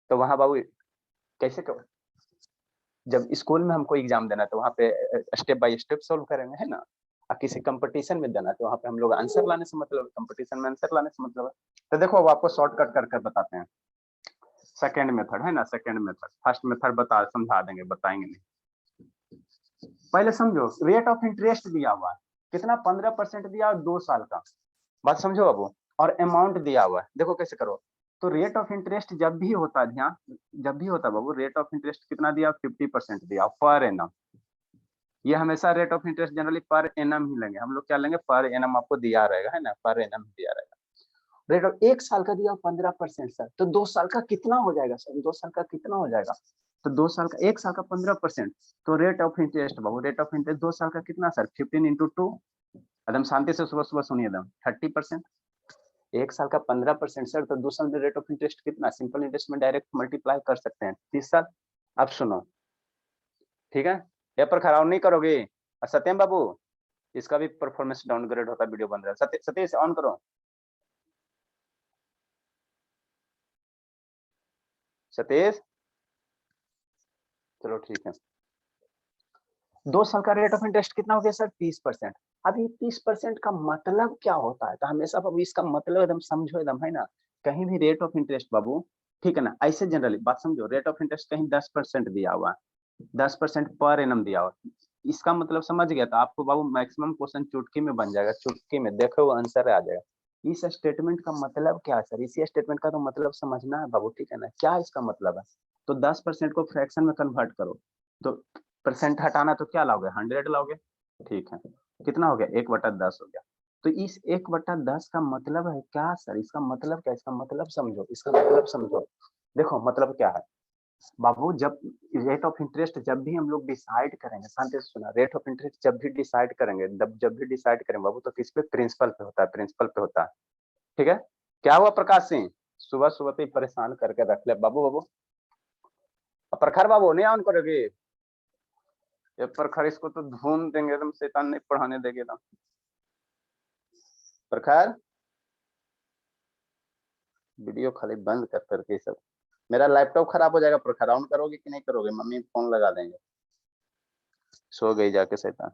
तो वहां बाबू कैसे जब स्कूल में हमको एग्जाम देना तो वहाँ पे स्टेप बाय स्टेप सोल्व करेंगे, है ना। और किसी कंपटीशन में देना तो वहाँ पे हम लोग आंसर लाने से मतलब, कंपटीशन में आंसर लाने से मतलब है। तो देखो अब आपको शॉर्टकट करके बताते हैं। सेकेंड मेथड है ना, सेकेंड मेथड, फर्स्ट मेथड बता समझा देंगे, बताएंगे नहीं। पहले समझो, रेट ऑफ इंटरेस्ट दिया हुआ है कितना, 15% दिया और 2 साल का, बात समझो अब। और अमाउंट दिया हुआ है, देखो कैसे करो। तो रेट ऑफ इंटरेस्ट जब भी होता है, ध्यान, जब भी होता है बाबू, रेट ऑफ इंटरेस्ट कितना दिया, 50% दिया पर एनम। ये हमेशा rate of interest generally per annum ही लेंगे हम लोग, क्या लेंगे, पर एनम आपको दिया रहेगा, है ना, पर एनम दिया रहेगा। रेट ऑफ 1 साल का दिया 15% सर, तो 2 साल का कितना हो जाएगा सर, 2 साल का कितना हो जाएगा, तो 2 साल का, 1 साल का 15%, तो rate of interest Babu, rate of interest 2 साल का कितना सर, 15 इंटू 2, एकदम शांति से सुबह सुबह सुनिए एकदम, 30%। 1 साल का 15% सर, तो 2 साल में रेट ऑफ इंटरेस्ट कितना, सिंपल इंटरेस्ट में डायरेक्ट मल्टीप्लाई कर सकते हैं, 30 साल। अब सुनो, ठीक है, पेपर खराब नहीं करोगे। सत्यम बाबू, इसका भी परफॉर्मेंस डाउनग्रेड होता है, वीडियो बन रहा है, सतीश ऑन करो, सतीश, चलो ठीक है। 2 साल का रेट ऑफ इंटरेस्ट कितना हो गया सर, 30%। अब ये 30% का मतलब क्या होता है, तो हमेशा बाबू इसका मतलब एकदम समझो एकदम, है ना। कहीं भी रेट ऑफ इंटरेस्ट बाबू, ठीक है ना, ऐसे जनरली बात समझो, रेट ऑफ इंटरेस्ट कहीं 10% दिया हुआ है, 10% पर एनम दिया हुआ, इसका मतलब समझ गया, तो आपको बाबू मैक्सिमम क्वेश्चन चुटकी में बन जाएगा, चुटकी में देखो वो आंसर आ जाएगा। इस स्टेटमेंट का मतलब क्या है सर, इसी स्टेटमेंट का तो मतलब समझना है बाबू, ठीक है ना, क्या इसका मतलब है। तो 10% को फ्रैक्शन में कन्वर्ट करो, तो परसेंट हटाना तो क्या लाओगे, 100 लाओगे, ठीक है, कितना हो गया, 1/10 हो गया। तो इस 1/10 का मतलब है क्या सर, इसका मतलब क्या, इसका मतलब समझो, इसका मतलब समझो। देखो मतलब क्या है बाबू, जब रेट ऑफ इंटरेस्ट जब भी हम लोग डिसाइड करेंगे, शांति से सुना, रेट ऑफ इंटरेस्ट जब भी डिसाइड करेंगे, जब भी डिसाइड करेंगे बाबू, तो किस पे, प्रिंसिपल पे होता है, प्रिंसिपल पे होता है, ठीक है। क्या हुआ प्रकाश सिंह, सुबह सुबह पे परेशान करके रख ले बाबू, बाबू प्रखर बाबू नहीं ऑन करोगे, ये प्रखर इसको तो धूम देंगे एकदम, शैतान नहीं पढ़ाने देंगे एकदम। प्रखर वीडियो खाली बंद कर करके सब, मेरा लैपटॉप खराब हो जाएगा, प्रखर ऑन करोगे कि नहीं करोगे, मम्मी फोन लगा देंगे, सो गई जाके शैतान,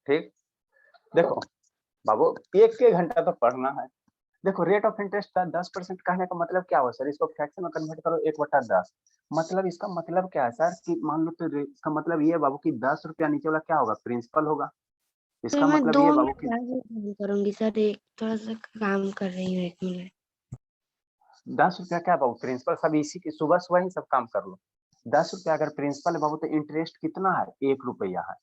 ठीक। देखो बाबू, 1 घंटा तो पढ़ना है। देखो रेट ऑफ इंटरेस्ट का 10% कहने का मतलब क्या हुआ सर, इसको फ्रैक्शन में कन्वर्ट करो, 1/10, मतलब इसका मतलब क्या है सर, कि मान लो, तो इसका मतलब ये है बाबू कि 10 रुपया नीचे वाला क्या होगा, प्रिंसिपल होगा। सर इसका मैं मतलब 2 ये बाबू मिनट की बाद फोन करूंगी सर, एक थोड़ा सा काम कर रही हूँ, 1 मिनट। 10 रुपया क्या बाबू, प्रिंसिपल सब इसी की, सुबह सुबह ही सब काम कर लो। 10 रुपया अगर प्रिंसिपल है बाबू, तो इंटरेस्ट कितना है, 1 रुपया है।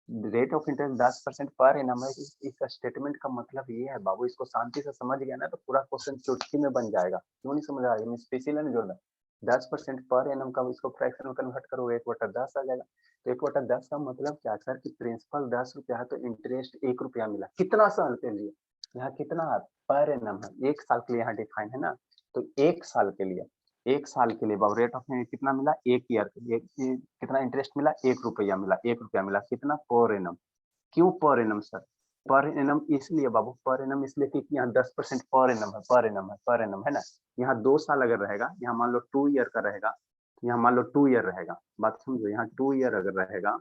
Rate of interest 10% per annum है। इस स्टेटमेंट का मतलब ये है बाबू, इसको शांति से समझ गया ना तो पूरा क्वेश्चन चुटकी में बन जाएगा, क्यों नहीं समझ आ रहा है, स्पेशल है जोड़ना। 10% पर एनम का इसको फ्रैक्शन में कन्वर्ट करो, 1/10 आ जाएगा। तो 1/10 का मतलब क्या सर, कि प्रिंसिपल 10 रुपया है, तो इंटरेस्ट 1 रुपया मिला, कितना साल के लिए, यहाँ कितना है, पर एनम है, 1 साल के लिए यहाँ डिफाइन है ना। तो 1 साल के लिए, 1 साल के लिए बाबू रेट ऑफ कितना मिला, 1 ईयर के लिए कितना इंटरेस्ट मिला, 1 रुपया मिला, 1 रुपया मिला, कितना, पर एनम। क्यों per annum sir, per annum इसलिए बाबू, पर एनम इसलिए क्योंकि यहाँ 10% पर एनम है, पर एनम है, पर एनम है ना। यहाँ 2 साल अगर रहेगा, यहाँ मान लो 2 ईयर का रहेगा, यहाँ मान लो 2 ईयर रहेगा, बात समझो, यहाँ 2 ईयर अगर रहेगा,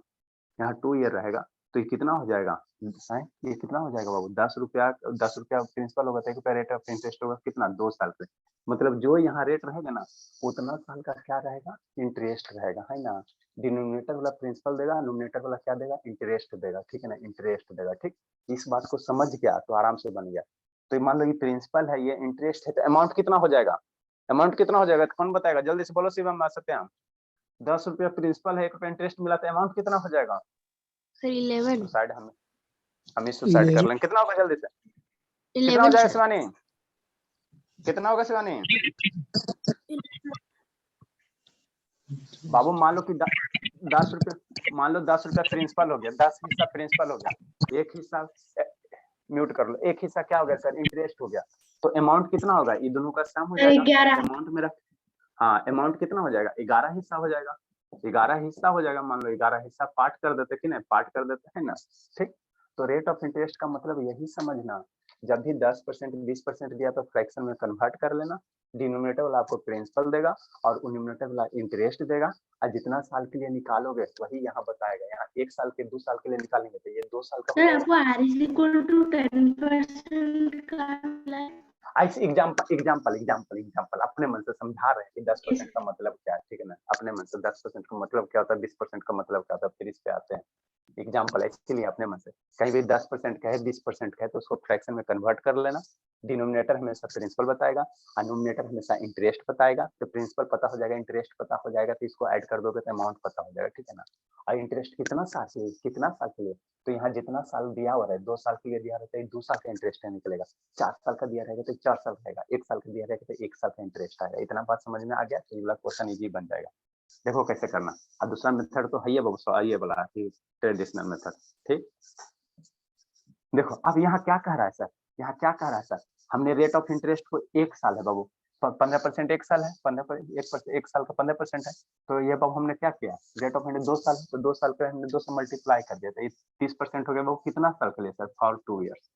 यहाँ 2 ईयर रहेगा, तो ये कितना हो जाएगा, ये कितना हो जाएगा बाबू, 10 रुपया, 10 रुपया प्रिंसिपल होगा, तो 1 रुपया रेट ऑफ इंटरेस्ट होगा, कितना, 2 साल पे। मतलब जो यहाँ रेट रहेगा ना, उतना साल का क्या रहेगा, इंटरेस्ट रहेगा, है ना। डिनोमिनेटर वाला प्रिंसिपल देगा, नोमिनेटर वाला क्या देगा, इंटरेस्ट देगा, ठीक है ना, इंटरेस्ट देगा, ठीक। इस बात को समझ गया तो आराम से बन गया। तो मान लो ये प्रिंसिपल है, ये इंटरेस्ट है, तो अमाउंट कितना हो जाएगा, अमाउंट कितना हो जाएगा, तो कौन बताएगा, जल्दी से बोलो शिवम, सत्यम। 10 रुपया प्रिंसिपल है, 1 रुपया इंटरेस्ट मिला, तो अमाउंट कितना हो जाएगा सर 11 सुसाइड, हम ही सुसाइड कर लेंगे, कितना होगा जल्दी से, कितना हो 11 जाएगा सर। शिवानी, कितना होगा शिवानी। बाबू मान लो कि 10 रुपया, मान लो 10 रुपया प्रिंसिपल हो गया, 10 हिस्सा प्रिंसिपल हो गया, 1 हिस्सा म्यूट कर लो, 1 हिस्सा क्या हो गया सर, इंटरेस्ट हो गया। तो अमाउंट कितना होगा, ये दोनों का सम हो जाएगा, 11 अमाउंट मेरा, हाँ अमाउंट कितना हो जाएगा, 11 हिस्सा हो जाएगा, 11 हिस्सा हो जाएगा, मान लो 11 हिस्सा पार्ट कर देते कि नहीं, पार्ट कर देते है ना, ठीक। तो रेट ऑफ इंटरेस्ट का मतलब यही समझना जब भी 10% 20% दिया तो फ्रैक्शन में कन्वर्ट कर लेना, डिनोमिनेटर वाला आपको प्रिंसिपल देगा और न्यूमरेटर वाला इंटरेस्ट देगा, और जितना साल के लिए निकालोगे वही यहाँ बताएगा। यहाँ 1 साल के 2 साल के लिए निकालेंगे तो ये 2 साल का हो जाएगा। r is equal to 10% का ऐसे एग्जाम्पल अपने मन से समझा रहे हैं कि 10% का मतलब क्या है, ठीक है ना। अपने मन से 10% का मतलब क्या होता है, 20% का मतलब क्या होता है, फिर इस पे आते हैं। एग्जाम्पल इसलिए अपने मन से कहीं भी 10% का है 20% का है तो उसको फ्रैक्शन में कन्वर्ट कर लेना। डिनोमिनेटर हमेशा प्रिंसिपल बताएगा और न्यूमरेटर हमेशा इंटरेस्ट बताएगा। तो प्रिंसिपल पता हो जाएगा, इंटरेस्ट पता हो जाएगा, तो इसको ऐड कर दोगे तो अमाउंट पता हो जाएगा, ठीक है ना। और इंटरेस्ट कितना साल के लिए, तो यहाँ जितना साल दिया हुआ है 2 साल के लिए दिया रहता है 2 साल का इंटरेस्ट निकलेगा, 4 साल का दिया रहेगा तो 4 साल का आएगा, 1 साल का दिया रहेगा तो 1 साल का इंटरेस्ट आएगा। इतना बात समझ में आ गया तो ये वाला क्वेश्चन इजी बन जाएगा। देखो कैसे करना। और दूसरा मेथड तो है ये वाला ट्रेडिशनल मेथड, ठीक। देखो अब यहाँ क्या कह रहा है सर, यहाँ क्या कह रहा है सर, हमने रेट ऑफ इंटरेस्ट को 1 साल है बाबू, 15% 1 साल है, 15% 1 साल का 15% है, तो ये बाबू हमने क्या किया, रेट ऑफ इंटरेस्ट 2 साल है, तो 2 साल पे हमने 2 से मल्टीप्लाई कर दिया, तो 30% हो गया बाबू। कितना साल के लिए sir, for 2 years,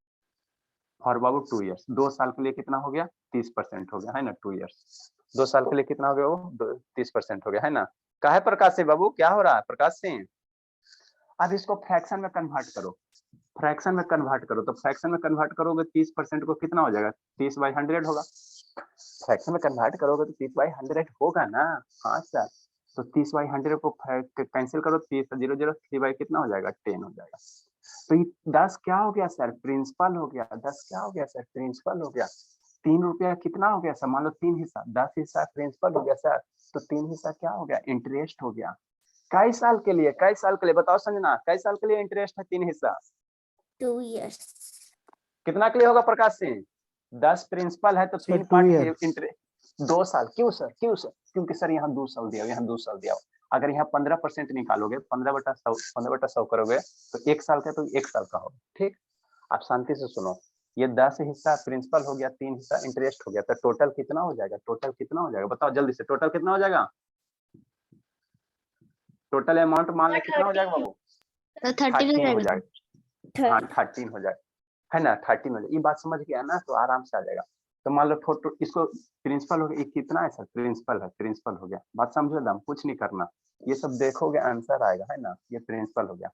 for Babu 2 years. 2 साल के लिए कितना हो गया, 30% हो गया, है ना। 2 ईयर्स, 2 साल के लिए कितना हो गया वो, 30% हो गया, है ना। काहे प्रकाश से बाबू, क्या हो रहा है प्रकाश सिंह। अब इसको फ्रैक्शन में कन्वर्ट करो, फ्रैक्शन में कन्वर्ट करो, तो फ्रैक्शन में कन्वर्ट करोगे 30% को कितना हो जाएगा, 30/100 होगा। फ्रैक्शन में कन्वर्ट करोगे तो 30/100 होगा ना। हाँ सर, तो 30/100 को कैंसिल करो, 30 0 0 3 कितना हो जाएगा, 10 हो जाएगा। तो ये 10 क्या हो गया सर, प्रिंसिपल हो गया। 10 क्या हो गया सर, प्रिंसिपल हो गया। 3 रुपया कितना हो गया सर, मान लो 3 हिस्सा, 10 हिस्सा प्रिंसिपल हो गया सर, तो 3 हिस्सा क्या हो गया, इंटरेस्ट हो गया। कई साल के लिए, कई साल के लिए बताओ संजना, कई साल के लिए इंटरेस्ट है 3 हिस्सा, 2 years। कितना के लिए होगा प्रकाश सिंह, 10 प्रिंसिपल है तो 3 पार्ट इंटरेस्ट 2 साल। क्यों सर, क्यों सर, क्योंकि सर यहाँ 2 साल दिया, यहाँ 2 साल दिया। अगर यहाँ 15% निकालोगे, 15/100 करोगे तो 1 साल का, तो 1 साल का होगा, ठीक। आप शांति से सुनो, ये 10 हिस्सा प्रिंसिपल हो गया, 3 हिस्सा इंटरेस्ट हो गया, तो टोटल कितना हो जाएगा, टोटल कितना हो जाएगा बताओ जल्दी से, टोटल कितना हो जाएगा, टोटल अमाउंट मान ले कितना हो जाएगा बाबू, 13 हो जाएगा। हाँ 13 हो जाएगा, है ना, 13 हो जाएगा। ये बात समझ गया ना, तो आराम से आ जाएगा। तो मान लो इसको प्रिंसिपल हो गया, कितना है सर, प्रिंसिपल है, प्रिंसिपल हो गया, बात समझो दम, कुछ नहीं करना, ये सब देखोगे आंसर आएगा, है ना। ये प्रिंसिपल हो गया,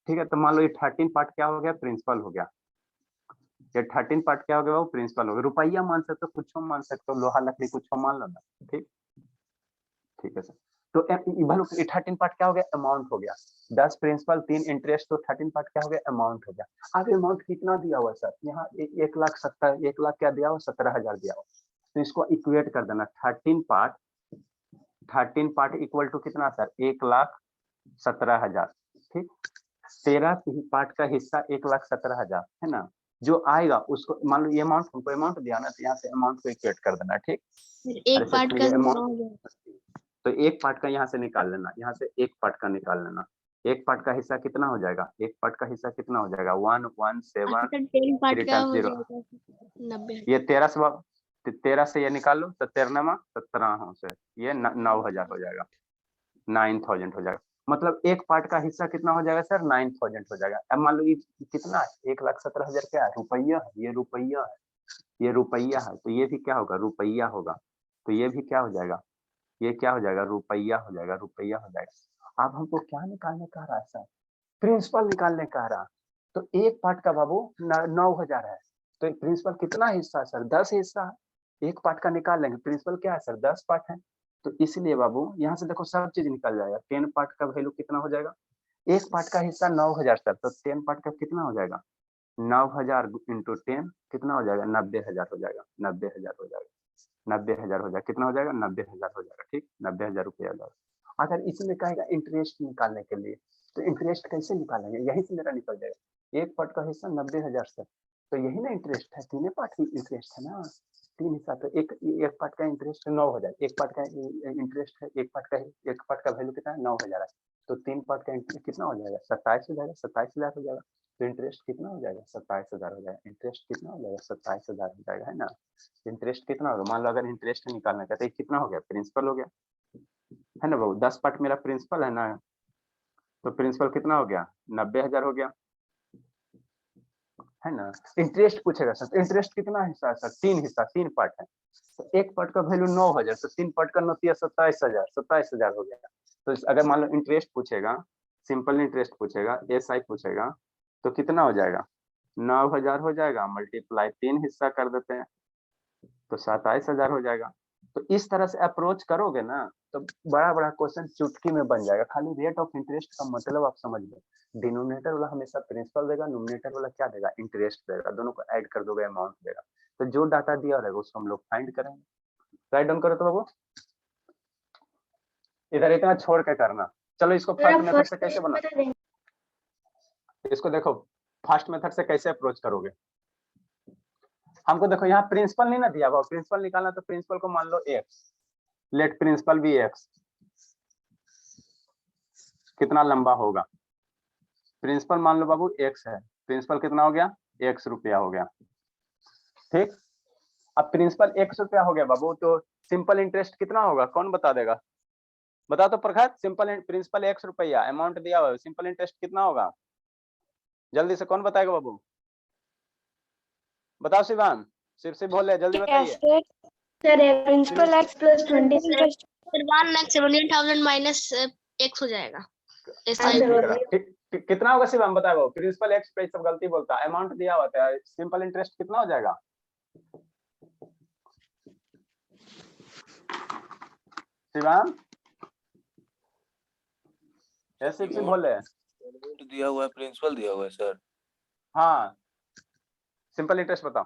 ठीक है। तो मान लो ये 13 पार्ट क्या हो गया, प्रिंसिपल हो गया। ये 13 पार्ट क्या हो गया, वो प्रिंसिपल हो गया। रुपया मान सकते हो, कुछ मान सकते हो, लोहा लकड़ी कुछ मान लो ना, ठीक, ठीक है सर। तो 13 पार्ट क्या हो गया, अमाउंट हो गया। 10 प्रिंसिपल 3 इंटरेस्ट, तो 13 पार्ट क्या हो गया, अमाउंट हो गया। अब अमाउंट कितना दिया हुआ सर, यहाँ 1 लाख क्या दिया हुआ, 17,000 दिया हुआ। तो इसको इक्वेट कर देना, 13 पार्ट इक्वल टू कितना सर, 1,17,000, ठीक। 13 पार्ट का हिस्सा 1,17,000, है ना। जो आएगा उसको मान लो, ये अमाउंट हमको अमाउंट दिया ना, तो यहाँ से अमाउंट को इक्वेट कर देना, ठीक। एक पार्ट का अमाउंट, तो 1 पार्ट का यहाँ से निकाल लेना, यहाँ से 1 पार्ट का निकाल लेना। 1 पार्ट का हिस्सा कितना हो जाएगा, 1 पार्ट का हिस्सा कितना हो जाएगा, 117 10 पार्ट 3 का टाइम्स हो 0, जाएगा 90। ये 13 से ये निकाल लो, तो 13 17 से ये 9,000 हो जाएगा, 9,000 हो जाएगा। मतलब 1 पार्ट का हिस्सा कितना हो जाएगा सर, 9,000 हो जाएगा। अब मान लो ये कितना है, 1,17,000 क्या है, रुपया है, ये रुपया है, ये रुपया है, तो ये भी क्या होगा, रुपया होगा। तो ये भी क्या हो जाएगा, ये क्या हो जाएगा, रुपया हो जाएगा, रुपया हो जाएगा। अब हमको क्या निकालने का रहा है सर, प्रिंसिपल निकालने का रहा। तो 1 पार्ट का बाबू 9,000 है, तो प्रिंसिपल कितना हिस्सा है सर, 10 हिस्सा है। 1 पार्ट का निकाल लेंगे, प्रिंसिपल क्या है सर, 10 पार्ट है। तो इसलिए बाबू यहाँ से देखो सब चीज निकल जाएगा। 10 पार्ट का वैल्यू कितना हो जाएगा, 1 पार्ट का हिस्सा 9,000 सर, तो 10 पार्ट का कितना हो जाएगा, 9,000 इंटू 10 कितना हो जाएगा, 90,000 हो जाएगा, 90,000 हो जाएगा, 90,000 हो जाएगा, कितना हो जाएगा, 90,000 हो जाएगा, ठीक, 90,000 रुपया जाएगा। अगर इसमें कहेगा इंटरेस्ट निकालने के लिए, तो इंटरेस्ट कैसे निकालेंगे, यहीं से मेरा निकल जाएगा। 1 पार्ट का हिस्सा 90,000 से, तो यही ना इंटरेस्ट है, 3 पार्ट की इंटरेस्ट है ना, 3 हिस्सा। तो एक पार्ट का इंटरेस्ट 9,000, 1 पार्ट का इंटरेस्ट है, 1 पार्ट का वैल्यू कितना है, 9,000 है। तो 3 पार्ट का इंटरेस्ट कितना हो जाएगा, 27 हो जाएगा, 27,000 हो जाएगा। तो इंटरेस्ट कितना हो जाएगा, 27,000 हो जाएगा। इंटरेस्ट कितना हो जाएगा, 27,000 हो जाएगा, है ना। इंटरेस्ट कितना होगा, मान लो अगर इंटरेस्ट निकालना चाहते हैं, कितना हो गया, प्रिंसिपल हो गया, है ना बाबू। 10 पार्ट मेरा प्रिंसिपल है ना, तो प्रिंसिपल कितना हो गया, 90,000 हो गया। है ना। इंटरेस्ट पूछेगा सर, इंटरेस्ट कितना हिस्सा है सर? 3 हिस्सा, 3 पार्ट है। तो एक पार्ट का वैल्यू 9,000, तो 3 पार्ट का 9 तिया 27,000, 27,000 हो गया। तो अगर मान लो इंटरेस्ट पूछेगा, सिंपल इंटरेस्ट पूछेगा, एसआई पूछेगा, तो कितना हो जाएगा? 9,000 हो जाएगा, मल्टीप्लाई 3 हिस्सा कर देते हैं, तो 27,000 हो जाएगा। तो इस तरह से अप्रोच करोगे ना, तो बड़ा-बड़ा क्वेश्चन चुटकी में बन जाएगा। खाली रेट ऑफ इंटरेस्ट का मतलब आप समझ लो। डिनोमिनेटर वाला हमेशा प्रिंसिपल देगा, न्यूमरेटर वाला क्या देगा? इंटरेस्ट देगा। दोनों को ऐड कर दोगे, अमाउंट देगा। तो जो डाटा दिया रहेगा उसको हम लोग फाइंड करेंगे। राइट डाउन करो तो बाबू। इधर इतना छोड़ के करना। चलो इसको फर्स्ट मेथड से कैसे बना, इसको देखो फर्स्ट मेथड से कैसे अप्रोच करोगे। हमको देखो यहाँ प्रिंसिपल नहीं ना दिया हुआ, प्रिंसिपल निकालना, तो प्रिंसिपल को मान लो x, लेट प्रिंसिपल भी x, कितना लंबा होगा? प्रिंसिपल मान लो बाबू x है, प्रिंसिपल कितना हो गया? x रुपया हो गया। ठीक, अब प्रिंसिपल x रुपया हो गया बाबू, तो सिंपल इंटरेस्ट कितना होगा? कौन बता देगा? बता तो प्रखर। सिंपल प्रिंसिपल x रुपया, अमाउंट दिया हुआ है, सिंपल इंटरेस्ट कितना होगा? जल्दी से कौन बताएगा बाबू? बताओ शिवान, सिर्फ बोले, जल्दी बताइए। Sir principal x plus 20 interest 1,17,000 minus x हो जाएगा। कितना होगा शिवान बताओ? प्रिंसिपल x पे सब गलती बोलता है, अमाउंट दिया हुआ था, सिंपल इंटरेस्ट कितना हो जाएगा? शिवान ऐसे बोले, दिया हुआ है, प्रिंसिपल दिया हुआ है सर। हाँ, सिंपल इंटरेस्ट बताओ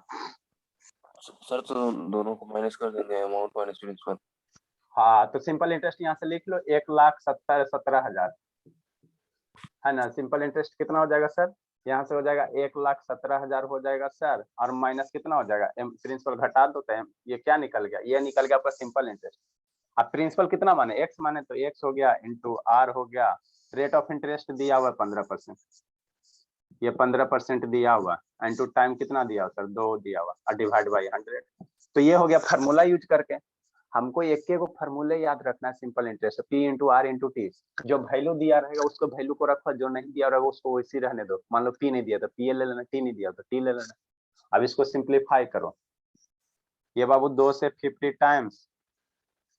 सर। तो दोनों को माइनस कर देंगे, अमाउंट माइनस प्रिंसिपल। हाँ, तो सिंपल इंटरेस्ट यहाँ से लिख लो, 1,17,000 है ना। सिंपल इंटरेस्ट कितना हो जाएगा सर? यहाँ से हो जाएगा 1,17,000 हो जाएगा सर, और माइनस कितना हो जाएगा? प्रिंसिपल घटा दो, तो ये क्या निकल गया? ये निकल गया आपका सिंपल इंटरेस्ट। अब प्रिंसिपल कितना माने? x माने, तो x हो गया इंटू r हो गया। रेट ऑफ इंटरेस्ट दिया हुआ 15%, ये 15% दिया हुआ, इंटू टाइम कितना दिया हुआ सर? 2 दिया हुआ, और डिवाइड बाई 100। तो ये हो गया फार्मूला यूज करके। हमको एक को फार्मूले याद रखना है, simple interest P into R into T. जो वैल्यू दिया रहेगा उसको वैल्यू को रखो, जो नहीं दिया रहेगा उसको वैसे रहने दो। मान लो P नहीं दिया तो P ले लेना, T नहीं दिया तो T ले लेना। अब इसको सिंप्लीफाई करो। ये बाबू 2 से 50 टाइम्स,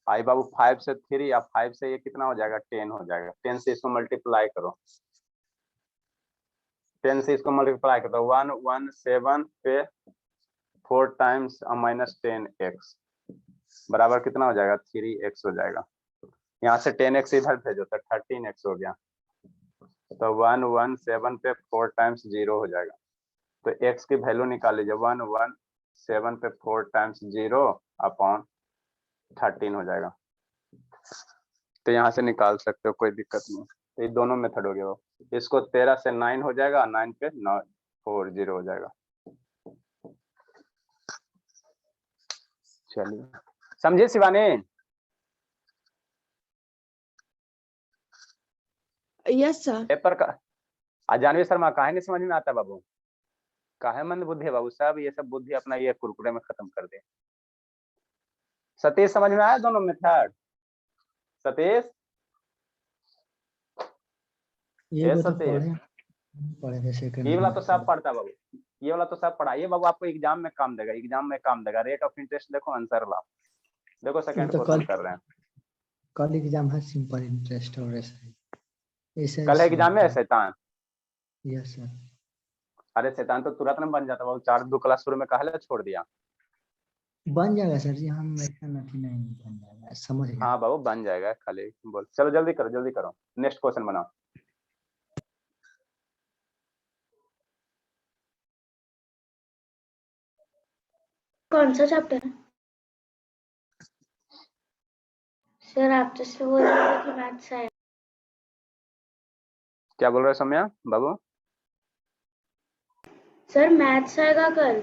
आई बाबू 5 से 3, अब 5 से ये कितना हो जाएगा? 10 हो जाएगा। 10 से इसको मल्टीप्लाई करो, 10 से इसको मल्टीप्लाई करो, 117 पे 4 टाइम्स माइनस 10x बराबर कितना हो जाएगा? 3x हो जाएगा। यहाँ से 10x इधर भेजो तो 13x हो गया। तो 117 पे 4 टाइम्स 0 हो जाएगा। तो x की वैल्यू निकाल लीजिए, 117 पे 4 टाइम्स 0 अपॉन 13 हो जाएगा। तो यहाँ से निकाल सकते हो, कोई दिक्कत नहीं। तो ये दोनों मेथड हो गया। वो इसको 13 से 9 हो जाएगा, 9 पे 940 हो जाएगा। चलिए, समझे शिवानी? Yes sir. पेपर का जानवी शर्मा, काहे नहीं समझ में आता बाबू? काहे मंद बुद्धि है बाबू? सब ये सब बुद्धि अपना ये कुरकुरे में खत्म कर दे। सतीश समझ में आया दोनों मेथड? सतीश, ये सतीश, ये वाला तो सब पढ़ता बाबू, ये वाला तो सब पढ़ा। ये बाबू आपको एग्जाम में काम देगा, एग्जाम में काम देगा। रेट ऑफ इंटरेस्ट देखो, आंसर लाओ। देखो सेकंड क्वेश्चन कर रहे हैं। कल एग्जाम है सिंपल इंटरेस्ट और ऐसे कल एग्जाम में है शैतान? Yes sir. अरे शैतान तो तुरंत में बन जाता बाबू, 4-2 क्लास शुरू में काहे छोड़ दिया? बन जाएगा सर जी, हम ऐसा नहीं बन जाएगा, समझ गए। हाँ बाबू बन जाएगा, खाली बोल। चलो जल्दी करो, जल्दी करो, नेक्स्ट क्वेश्चन बनाओ। कौन सा चैप्टर है सर? आप तो बोल रहे थे कि मैथ्स है। क्या बोल रहे हो सौम्या बाबू? सर मैथ्स आएगा कल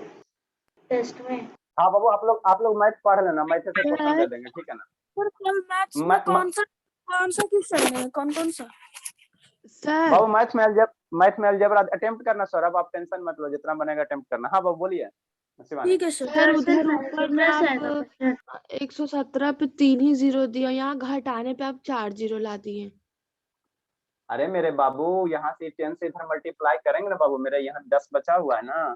टेस्ट में। हाँ बाबू, आप लोग मैथ पढ़ लेना, मैथ से क्वेश्चन दे देंगे, ठीक है ना? सर कल मैथ्स में कौन सा क्वेश्चन है? कौन सा सर? बाबू मैथ में अलजेब्रा अटेम्प्ट करना सर। अब आप टेंशन मत लो, जितना बनेगा अटेम्प्ट करना। हाँ बाबू बोलिए। ठीक है सर। सर उधर ऊपर में आप 117 पे 3 ही 0 दिया, यहाँ घटाने पे आप 4 0 ला दिए। अरे मेरे बाबू यहाँ से 10 से इधर मल्टीप्लाई करेंगे ना बाबू, मेरे यहाँ 10 बचा हुआ है ना,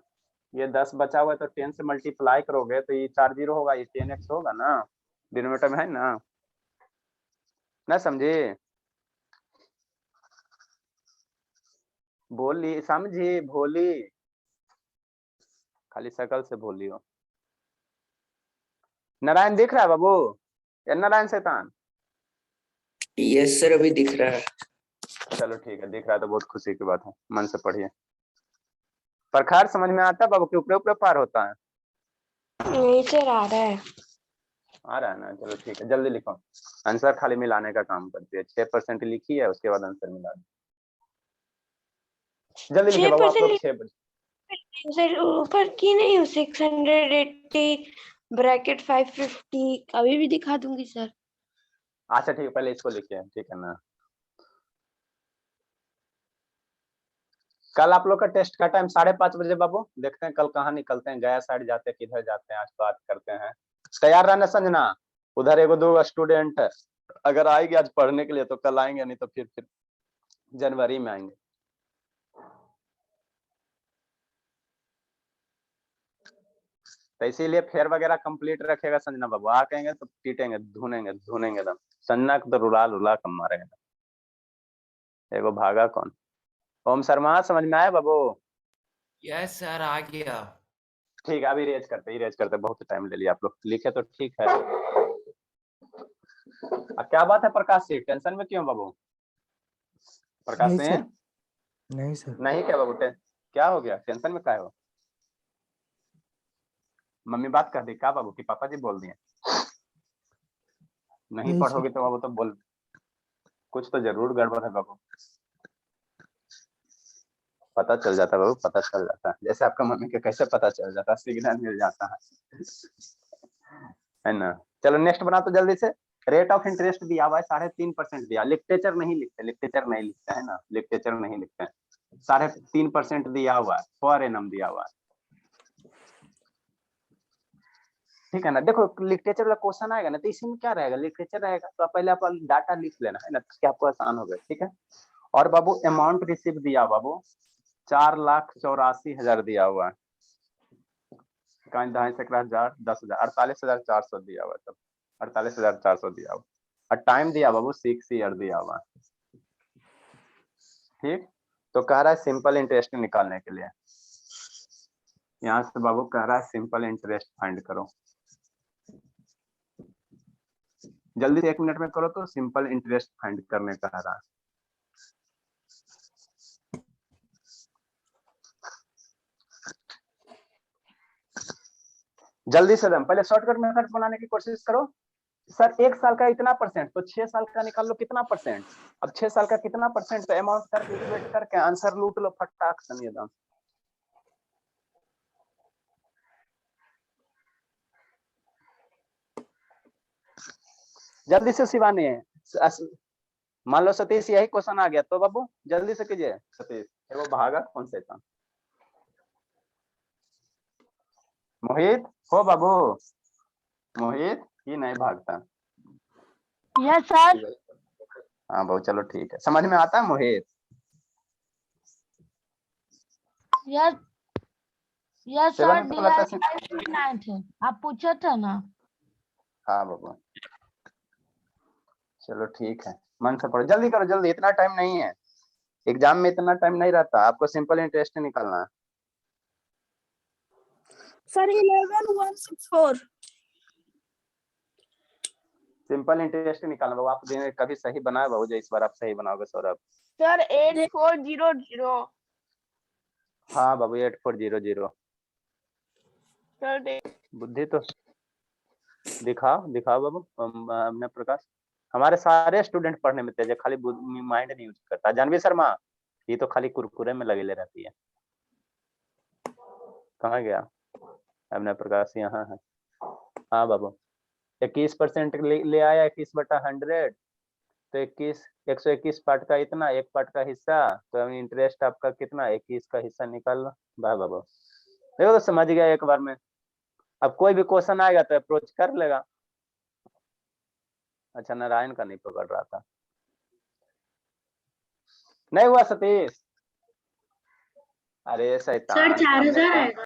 ये 10 बचा हुआ है तो 10 से मल्टीप्लाई करोगे तो ये 4 जीरो होगा, ये 10x होगा ना, डिनोमिनेटर में है ना समझे? बोली समझी भोली, खाली शकल से भोली हो। नारायण दिख रहा है बाबू या नारायण शैतान? यस सर, अभी दिख रहा है। चलो ठीक है, दिख रहा है तो बहुत खुशी की बात है, मन से पढ़िए। प्रखार समझ में आता है बाबू कि ऊपर ऊपर पार होता है? नहीं सर, आ रहा है। आ रहा है ना, चलो ठीक है, जल्दी लिखो। आंसर खाली मिलाने का काम करती है, 6% लिखी है, उसके बाद आंसर मिला दो। जल्दी लिखिए बाबू आप लोग। 6 सर ऊपर की नहीं हूँ, 680 ब्रैकेट 550 अभी भी दिखा दूंगी सर। अच्छा ठीक है, पहले इसको लिखिए, ठीक है ना। कल आप लोग का टेस्ट का टाइम 5:30 बजे बाबू, देखते हैं कल कहाँ निकलते हैं, गया साइड जाते हैं किधर जाते हैं, आज बात करते हैं। तैयार रहना संजना, उधर एगो दो स्टूडेंट अगर आएंगे आज पढ़ने के लिए तो कल आएंगे, नहीं तो फिर जनवरी में आएंगे। तो इसीलिए फेयर वगैरह कंप्लीट रखेगा संजना बाबू, आ कहेंगे तो पीटेंगे, धुनेंगे एकदम। संजना को तो रुला रुला कम मारेंगे। एगो भागा कौन? ओम शर्मा समझ में आया बाबू? यस सर, आ गया। ठीक है, अभी इरेज करते बहुत टाइम ले लिया आप लोग, लिखे तो ठीक है। क्या बात है प्रकाश सिंह, टेंशन में क्यों बाबू? प्रकाश नहीं सिंह सर, नहीं सर। नहीं क्या बाबू, क्या हो गया, टेंशन में क्या हो? मम्मी बात कर दी क्या बाबू कि पापा जी बोल दिए? नहीं नहीं पढ़ोगे तो बाबू तो बोल, कुछ तो जरूर गड़बड़ है बाबू। पता चल जाता है बाबू, पता चल जाता है, जैसे आपका मम्मी के कैसे पता चल जाता है, सिग्नल मिल जाता है ना। चलो नेक्स्ट बना तो जल्दी से। रेट ऑफ इंटरेस्ट दिया हुआ है 3.5% दिया, लिटरेचर नहीं लिखते है ना, लिटरेचर नहीं लिखते हैं। 3.5% दिया हुआ है, पर एनम दिया हुआ है, ठीक है ना। देखो लिटरेचर वाला क्वेश्चन आएगा ना तो इसमें क्या रहेगा, लिटरेचर रहेगा तो पहले आप डाटा लिख लेना है ना, तो आपको आसान होगा, ठीक है। और बाबू अमाउंट रिसीव दिया बाबू 4,84,000 दिया हुआ है, 10,000 10,000 48,400 दिया हुआ है, तब 48,400 दिया हुआ। और टाइम दिया बाबू 6 ईयर दिया हुआ, ठीक। तो कह रहा है सिंपल इंटरेस्ट निकालने के लिए, यहाँ से बाबू कह रहा है सिंपल इंटरेस्ट फाइंड करो, जल्दी से 1 मिनट में करो तो सिंपल इंटरेस्ट फाइंड करने कह रहा है। जल्दी से पहले शॉर्टकट मेथड बनाने की कोशिश करो। सर 1 साल का इतना परसेंट, तो 6 साल का निकाल लो कितना परसेंट। अब 6 साल का कितना परसेंट, तो अमाउंट करके इक्वेट करके आंसर लूट लो फटाक से एकदम। जल्दी से शिवानी, मान लो सतीश यही क्वेश्चन आ गया तो बाबू जल्दी से कीजिए। सतीश वो भागा कौन से था? मोहित हो बाबू, मोहित ही नहीं भागता। Yes sir. हाँ बाबू चलो ठीक है, समझ में आता है मोहित? यस यस सर, 7 तो लगता है। 9 थे, आप पूछा था ना। हाँ बाबू चलो ठीक है, मन से पढ़ो, जल्दी करो जल्दी, इतना टाइम नहीं है, एग्जाम में इतना टाइम नहीं रहता, आपको सिंपल इंटरेस्ट निकालना है। सर 11,164। सिंपल इंटरेस्ट निकालना बाबू, आप कभी सही बनाए बाबू, जो इस बार आप सही बनाओगे सौरभ। सर 8400। हाँ बाबू 8400। सर बुद्धि तो दिखाओ बाबू। हमने प्रकाश, हमारे सारे स्टूडेंट पढ़ने में तेज है, खाली माइंड नहीं यूज करता। जानवी शर्मा ये तो खाली कुरकुरे में लगे रहती है, कहाँ गया? हमने प्रकाश यहाँ है। हाँ बाबू 21% ले आया, 21/100, तो 121 पार्ट का इतना, एक पार्ट का हिस्सा, तो इंटरेस्ट आपका कितना, 21 का हिस्सा निकाल लो। वाह बाबू देखो तो समझ गया एक बार में। अब कोई भी क्वेश्चन आएगा तो अप्रोच कर लेगा। अच्छा नारायण का नहीं पकड़ रहा था। नहीं हुआ सतीश? अरे सर शैतान, 4000 आएगा।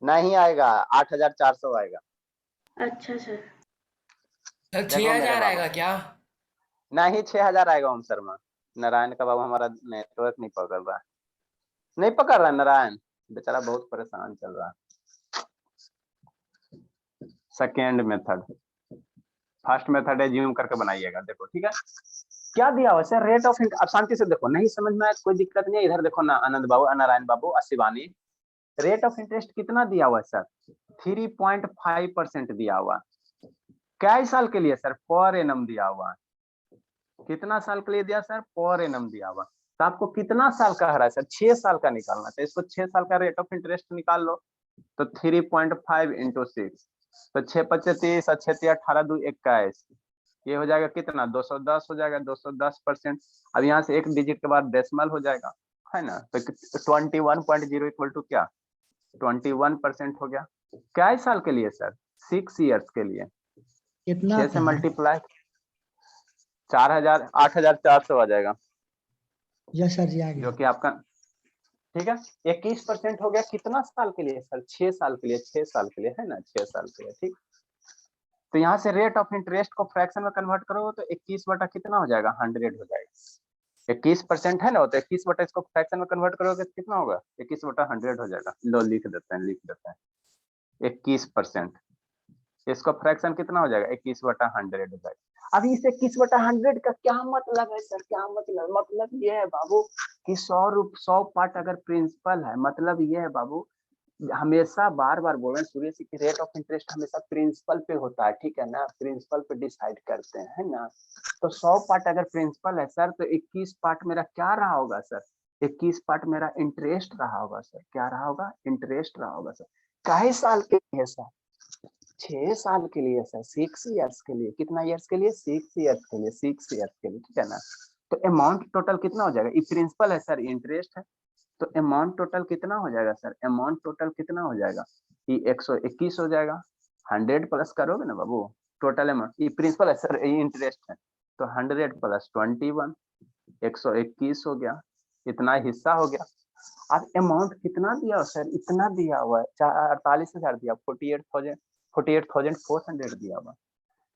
नहीं आएगा, 8400 आएगा। अच्छा सर। सर देखो मेरे 6000 बाबा, आएगा क्या? नहीं 6000 आएगा ओम शर्मा। नारायण का बाबू हमारा नेटवर्क नहीं पकड़ रहा, नहीं पकड़ रहा नारायण, बेचारा बहुत परेशान चल रहा। सेकेंड मेथड, फर्स्ट मेथड है ज्यूम करके बनाइएगा। देखो ठीक है, क्या दिया हुआ सर? Rate of interest. अब शांति से देखो, नहीं समझ में आया कोई दिक्कत नहीं है, इधर देखो ना आनंद बाबू, नारायण बाबू और शिवानी, रेट ऑफ इंटरेस्ट कितना दिया हुआ है सर? 3.5% दिया हुआ। क्या साल के लिए सर? पर एनम दिया हुआ। कितना साल के लिए दिया सर? पर एनम दिया हुआ। तो आपको कितना साल का है सर? 6 साल का निकालना, तो इसको 6 साल का रेट ऑफ इंटरेस्ट निकाल लो। तो 3.5 इंटू 6, तो 6×25 और 6 18 2 21, ये हो जाएगा कितना? 210 हो जाएगा, 210%। अब यहाँ से एक डिजिट के बाद डेसिमल हो जाएगा, है ना? तो 21.0 इक्वल टू क्या? 21% हो गया। क्या साल के लिए सर? 6 ईयर्स के लिए। कितना 6 से था? मल्टीप्लाई 4000, 8400 आ जाएगा, यस सर जी आ गया। जो कि आपका ठीक है। 21% हो गया। कितना साल के लिए सर? 6 साल के लिए, 6 साल के लिए, है ना? 6 साल के लिए, ठीक। तो यहाँ से रेट ऑफ इंटरेस्ट को फ्रैक्शन में कन्वर्ट करो तो 21 बटा कितना हो जाएगा? 100 हो जाएगा। 21% है ना, तो 21 बटा इसको फ्रैक्शन में कन्वर्ट करोगे तो कितना होगा? 21 बटा 100 हो जाएगा। लो लिख देते हैं, 21%। इसका फ्रैक्शन कितना हो जाएगा? 21 बटा 100 हो जाएगा। अब इस 21 बटा 100 का क्या मतलब है सर? क्या मतलब? मतलब ये है बाबू कि 100 पार्ट अगर प्रिंसिपल है, मतलब ये है बाबू, हमेशा बार बार बोल रहे हैं सूर्य से कि रेट ऑफ इंटरेस्ट हमेशा प्रिंसिपल पे होता है, ठीक है ना? प्रिंसिपल पे डिसाइड करते हैं, है ना? तो 100 पार्ट अगर प्रिंसिपल है सर, तो 21 पार्ट मेरा क्या रहा होगा सर? 21 पार्ट मेरा इंटरेस्ट रहा होगा सर। क्या रहा होगा? इंटरेस्ट रहा होगा सर। काहे साल के लिए सर? 6 साल के लिए सर, 6 ईयर्स के लिए। कितना ईयर्स के लिए? 6 ईयर्स के लिए, 6 ईयर्स के लिए, ठीक है ना? तो अमाउंट टोटल कितना हो जाएगा? ये प्रिंसिपल है सर, इंटरेस्ट है, तो अमाउंट टोटल कितना हो जाएगा सर? अमाउंट टोटल कितना हो जाएगा? ये 121 हो जाएगा। 100 प्लस करोगे ना बाबू, टोटल अमाउंट, ये प्रिंसिपल है सर, ये इंटरेस्ट है, तो 100 प्लस 21, 121 हो गया। इतना हिस्सा हो गया। अब अमाउंट कितना दिया सर? इतना दिया हुआ है, 48,000 दिया, 48,400 दिया हुआ।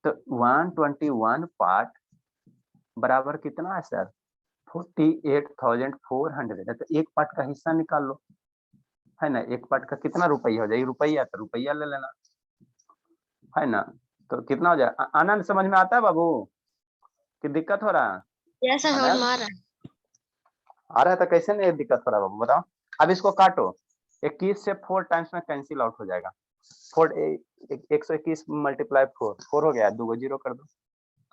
तो 121 पार्ट बराबर कितना है सर? 48,400 है। तो एक पार्ट का हिस्सा निकाल लो, है ना? एक पार्ट का कितना रुपया हो जाएगा? रुपया, तो रुपया ले लेना, है ना? तो कितना हो जाए? आनंद समझ में आता है बाबू कि दिक्कत हो रहा है? जैसा समझ आनंद में आ रहा है। आ रहा है तो कैसे नहीं दिक्कत हो रहा है बाबू, बताओ। अब इसको काटो, 21 से 4 टाइम्स में कैंसिल आउट हो जाएगा। 121 मल्टीप्लाई 4 हो गया, 2 जीरो कर दो,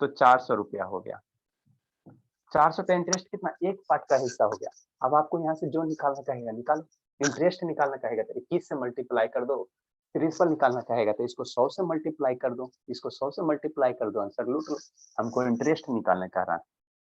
तो 400 रुपया हो गया। 400 का इंटरेस्ट कितना? एक पार्ट का हिस्सा हो गया। अब आपको यहाँ से जो निकालना कहेगा निकालो, इंटरेस्ट निकालना कहेगा तो 21 से मल्टीप्लाई कर दो, प्रिंसिपल निकालना कहेगा तो इसको 100 से मल्टीप्लाई कर दो, इसको 100 से मल्टीप्लाई कर दो, आंसर लूट लो। हमको इंटरेस्ट निकालने कह रहा है,